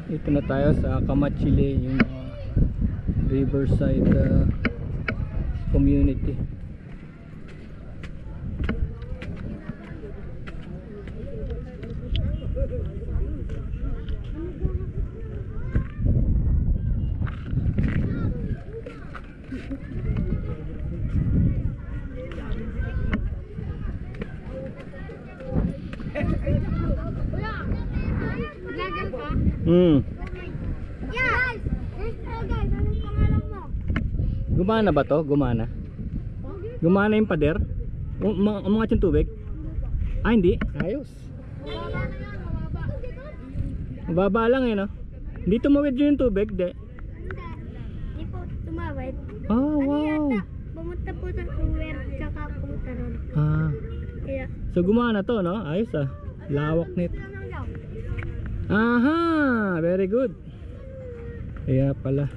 Dito na tayo sa Kamachile, yung riverside community. Guys, anong pangalan mo? Gumana ba to? Gumana? Gumana yung pader? Umangat yung tubig? Ah, hindi? Ayos. Mababa lang eh, no? Hindi tumawid yung tubig, de? Hindi po tumawid. Oh, wow. Pumunta po sa uwer, tsaka pumunta ron. Ah. Kaya, So gumana to, no? Ayos ah. Lawak nito. Aha! Very good. Kaya pala.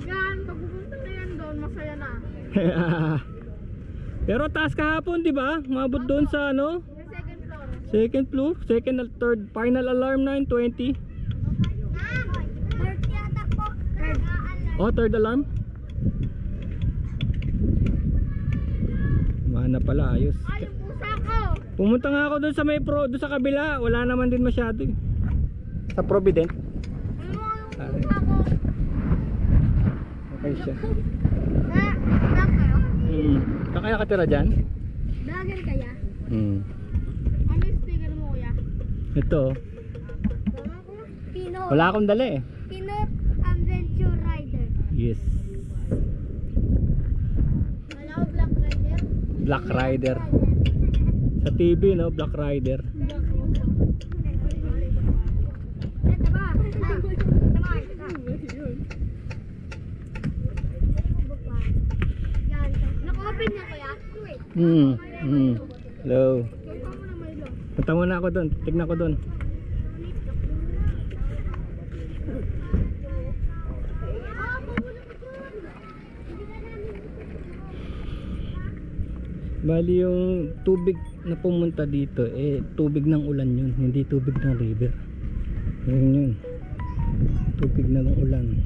yan, pag pupunta na yan doon, masaya na. Pero taas kahapon, di ba? Mabot doon sa ano? Yung second floor. Second floor, second and third, final alarm 9:20. Third yata po. Third. Oh, third alarm. Mana pala, ayos. Ay, yung pusa ko. Pumunta nga ako doon sa may doon sa kabila, wala naman din masyado. Sa Provident. Ano yung pusa ko? Okay siya. Vlog kayo? Kaya ka tira dyan? Vlogger kaya? Ano yung sticker mo kuya? Ito. Pino. Wala akong dala eh. Pino Adventure Rider. Yes. Wala ko Black Rider. Black Rider. Sa TV, no? Black Rider. Ito ba? Naka-open niya kuya? Hello. Punta muna ako doon. Tignan ko doon. Bali yung tubig na pumunta dito eh tubig ng ulan yun, hindi tubig ng river. Yun. Tubig na ng ulan.